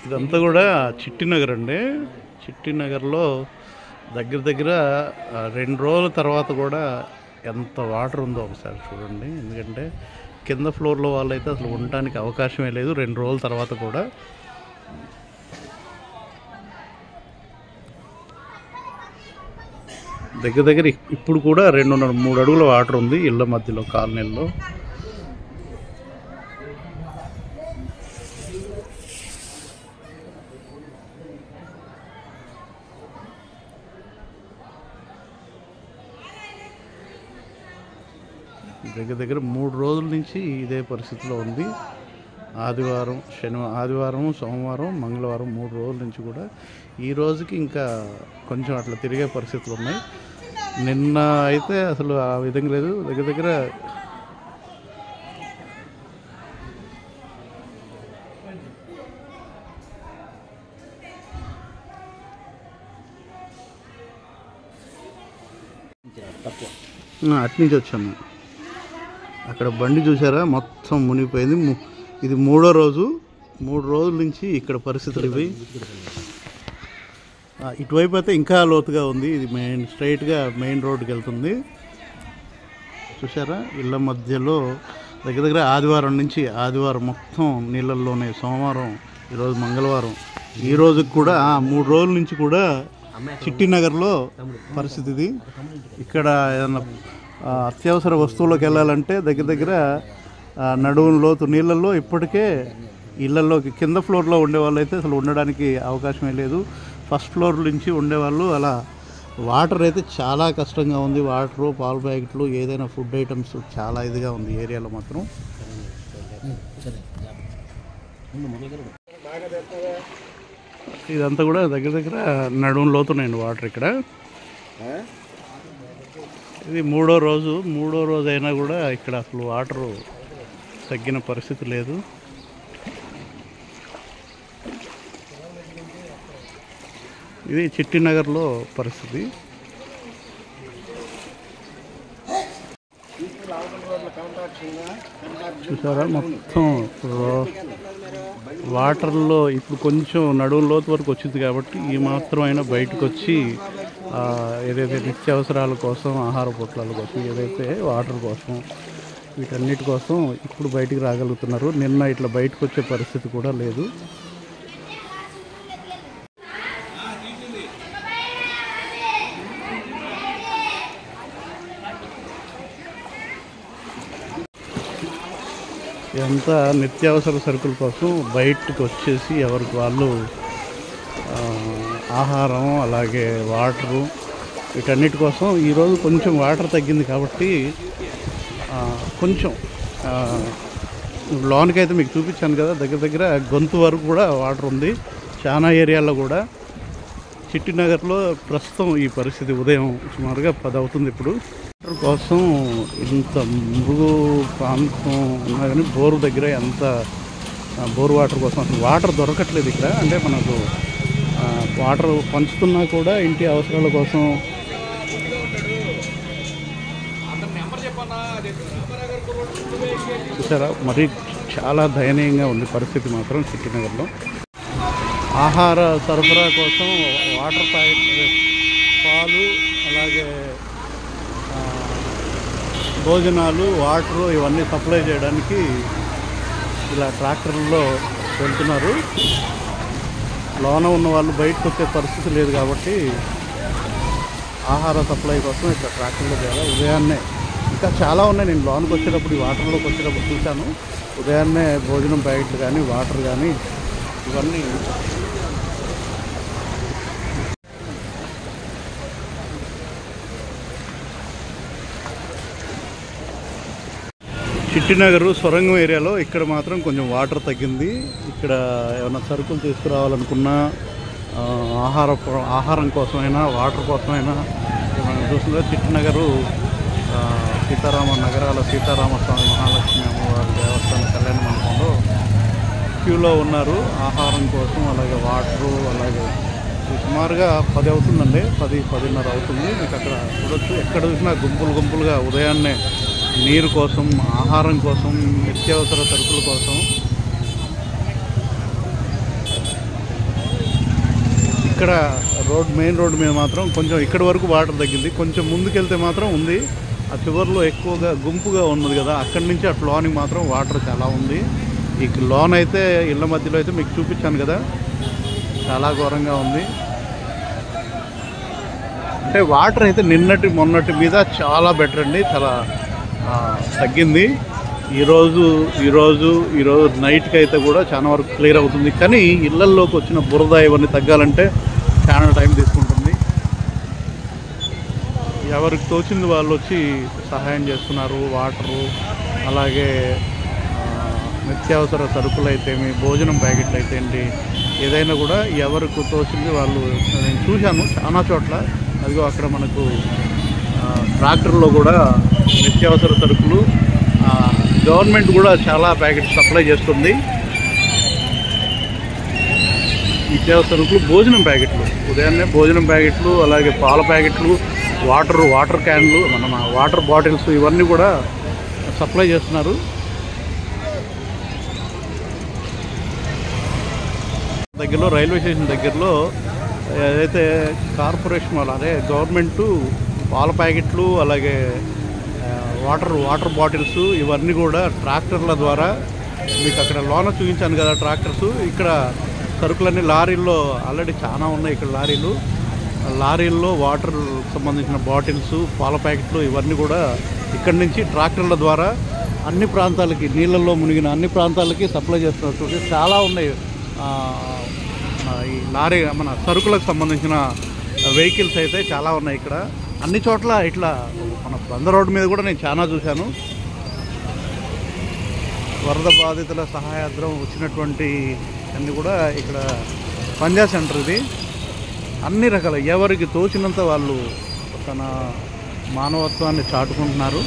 ఇదంతా కూడా చిట్టినగర్ అండి. చిట్టినగర్లో దగ్గర దగ్గర 2 రోజుల తర్వాత కూడా ఎంత వాటర్ ఉందో ఒకసారి చూడండి. ఎందుకంటే కింద ఫ్లోర్లో వాళ్ళైతే అసలు ఉండటానికి అవకాశమే లేదు 2 రోజుల తర్వాత కూడా. దగ్గర దగ్గర ఇప్పుడు కూడా 2.5-3 అడుగుల వాటర్ ఉంది ఇళ్ళ మధ్యలో, కాలనీల్లో. దగ్గర దగ్గర 3 రోజుల నుంచి ఇదే పరిస్థితిలో ఉంది. ఆదివారం, సోమవారం, మంగళవారం 3 రోజుల నుంచి కూడా. ఈ రోజుకి ఇంకా కొంచెం అట్లా తిరిగే పరిస్థితులు ఉన్నాయి. నిన్న అయితే అసలు ఆ విధంగా లేదు. దగ్గర దగ్గర అటు నుంచి వచ్చాము. అక్కడ బండి చూసారా, మొత్తం మునిగిపోయింది. ఇది 3వ రోజు. 3 రోజుల నుంచి ఇక్కడ పరిస్థితులు ఇవి. ఇటువైపు అయితే ఇంకా లోతుగా ఉంది. ఇది స్ట్రైట్గా మెయిన్ రోడ్డుకి వెళ్తుంది. చూసారా, ఇళ్ళ మధ్యలో దగ్గర దగ్గర ఆదివారం మొత్తం నీళ్ళల్లోనే. సోమవారం, ఈరోజు మంగళవారం, ఈ రోజుకి కూడా 3 రోజుల నుంచి కూడా చిట్టినగర్లో పరిస్థితి ఇది. ఇక్కడ ఏదన్నా అత్యవసర వస్తువులకు వెళ్ళాలంటే దగ్గర దగ్గర నడువుల లోతు నీళ్ళల్లో ఇప్పటికే ఇళ్లలోకి కింద ఫ్లోర్లో ఉండేవాళ్ళు అయితే అసలు ఉండడానికి అవకాశమే లేదు. ఫస్ట్ ఫ్లోర్ నుంచి ఉండేవాళ్ళు అలా. వాటర్ అయితే చాలా కష్టంగా ఉంది. వాటరు, పాల ప్యాకెట్లు, ఏదైనా ఫుడ్ ఐటమ్స్ చాలా ఇదిగా ఉంది ఏరియాలో మాత్రం. ఇదంతా కూడా దగ్గర దగ్గర నడుము లోతున్నాయండి వాటర్ ఇక్కడ. ఇది 3వ రోజు. 3వ రోజు అయినా కూడా ఇక్కడ అసలు వాటరు తగ్గిన పరిస్థితి లేదు. ఇది చిట్టినగర్లో పరిస్థితి. చూసారా, మొత్తం వాటర్లో ఇప్పుడు కొంచెం నడుము లోతు వరకు వచ్చింది కాబట్టి ఈ మాత్రం అయినా బయటకు వచ్చి ఏదైతే నిత్యావసరాల కోసం, ఆహార పొట్లాల కోసం, ఏదైతే వాటర్ కోసం, వీటన్నిటి కోసం ఇప్పుడు బయటికి రాగలుగుతున్నారు. నిన్న ఇట్లా బయటకు వచ్చే పరిస్థితి కూడా లేదు. ఇదంతా నిత్యావసర సరుకుల కోసం బయటకు వచ్చేసి ఎవరికి వాళ్ళు ఆహారం, అలాగే వాటరు, వీటన్నిటి కోసం. ఈరోజు కొంచెం వాటర్ తగ్గింది కాబట్టి కొంచెం లోనికి అయితే మీకు చూపించాను కదా, దగ్గర దగ్గర గొంతు వరకు కూడా వాటర్ ఉంది చాలా ఏరియాల్లో కూడా. చిట్టినగర్లో ప్రస్తుతం ఈ పరిస్థితి. ఉదయం సుమారుగా 10 అవుతుంది ఇప్పుడు. వాటర్ కోసం ఇంత మురుగు ప్రాంతం ఉన్నా కానీ బోరు దగ్గర ఎంత బోర్ వాటర్ కోసం అసలు వాటర్ దొరకట్లేదు ఇక్కడ. అంటే మనకు వాటర్ పంచుతున్నా కూడా ఇంటి అవసరాల కోసం. చూసారా, మరి చాలా దయనీయంగా ఉంది పరిస్థితి మాత్రం చిట్టినగర్లో. ఆహార సరఫరా కోసం వాటర్ ప్యాకెట్, పాలు, అలాగే భోజనాలు, వాటరు ఇవన్నీ సప్లై చేయడానికి ఇలా ట్రాక్టర్లలో వెళ్తున్నారు. లోన ఉన్న వాళ్ళు బయటకు వచ్చే పరిస్థితి లేదు కాబట్టి ఆహార సప్లై కోసం ఇక్కడ ట్రాక్టర్లో చేయాలి. ఉదయాన్నే ఇంకా చాలా ఉన్నాయి. నేను లోనికి వచ్చేటప్పుడు, ఈ వాటర్లోకి వచ్చేటప్పుడు చూశాను. ఉదయాన్నే భోజనం ప్యాకెట్లు కానీ, వాటర్ కానీ ఇవన్నీ. చిట్టినగర్ సొరంగం ఏరియాలో ఇక్కడ మాత్రం కొంచెం వాటర్ తగ్గింది. ఇక్కడ ఏమైనా సరుకులు తీసుకురావాలనుకున్నా, ఆహారం కోసమైనా, వాటర్ కోసమైనా మనం చూస్తుందా, చిట్టినగరు సీతారామస్వామి మహాలక్ష్మి అమ్మవారి దేవస్థాన కళ్యాణ మండపంలో క్యూలో ఉన్నారు ఆహారం కోసం, అలాగే వాటరు, అలాగే సుమారుగా 10 అవుతుందండి, 10-10:30 అవుతుంది. మీకు అక్కడ చూడొచ్చు, ఎక్కడ చూసినా గుంపులుగా ఉదయాన్నే నీరు కోసం, ఆహారం కోసం, నిత్యావసర సరుకుల కోసం ఇక్కడ మెయిన్ రోడ్ మీద మాత్రం కొంచెం ఇక్కడ వరకు వాటర్ తగ్గింది. కొంచెం ముందుకెళ్తే మాత్రం ఉంది. ఆ చివరిలో ఎక్కువగా గుంపుగా ఉన్నది కదా, అక్కడి నుంచి అటు లోనికి మాత్రం వాటర్ చాలా ఉంది. ఈ లోన్ అయితే ఇళ్ళ మధ్యలో అయితే మీకు చూపించాను కదా, చాలా ఘోరంగా ఉంది. అంటే వాటర్ అయితే మొన్నటి మీద చాలా బెటర్ అండి, చాలా తగ్గింది. ఈరోజు నైట్కి అయితే కూడా చాలా వరకు క్లియర్ అవుతుంది. కానీ ఇళ్లల్లోకి వచ్చిన బురద ఇవన్నీ తగ్గాలంటే చాలా టైం తీసుకుంటుంది. ఎవరికి తోచింది వాళ్ళు వచ్చి సహాయం చేస్తున్నారు. వాటరు, అలాగే నిత్యావసర సరుకులు అయితేమి, భోజనం ప్యాకెట్లు అయితే ఏంటి, ఏదైనా కూడా ఎవరికి తోచింది వాళ్ళు. నేను చూశాను చాలా చోట్ల. అదిగో అక్కడ మనకు ట్రాక్టర్లో కూడా నిత్యావసర సరుకులు గవర్నమెంట్ కూడా చాలా ప్యాకెట్స్ సప్లై చేస్తుంది. నిత్యావసర సరుకులు, భోజనం ప్యాకెట్లు, ఉదయాన్నే భోజనం ప్యాకెట్లు, అలాగే పాల ప్యాకెట్లు, వాటర్ క్యాన్లు, మన వాటర్ బాటిల్స్ ఇవన్నీ కూడా సప్లై చేస్తున్నారు. దగ్గరలో రైల్వే స్టేషన్ దగ్గరలో ఏదైతే కార్పొరేషన్ వాళ్ళు, అదే గవర్నమెంటు పాల ప్యాకెట్లు, అలాగే వాటర్ బాటిల్స్ ఇవన్నీ కూడా ట్రాక్టర్ల ద్వారా, మీకు అక్కడ లోన చూపించాను కదా ట్రాక్టర్స్, ఇక్కడ సరుకులన్నీ లారీల్లో ఆల్రెడీ చాలా ఉన్నాయి. ఇక్కడ లారీల్లో వాటర్ సంబంధించిన బాటిల్స్, పాల ప్యాకెట్లు ఇవన్నీ కూడా ఇక్కడి నుంచి ట్రాక్టర్ల ద్వారా అన్ని ప్రాంతాలకి, నీళ్ళల్లో మునిగిన అన్ని ప్రాంతాలకి సప్లై చేస్తున్నారు. చాలా ఉన్నాయి ఈ లారీ మన సరుకులకు సంబంధించిన వెహికల్స్ అయితే చాలా ఉన్నాయి ఇక్కడ అన్ని చోట్ల. ఇట్లా మన బందర్ రోడ్డు మీద కూడా నేను చాలా చూశాను. వరద బాధితుల సహాయార్థం వచ్చినటువంటి అన్నీ కూడా ఇక్కడ పంజా సెంటర్. ఇది అన్ని రకాల ఎవరికి తోచినంత వాళ్ళు తన మానవత్వాన్ని చాటుకుంటున్నారు.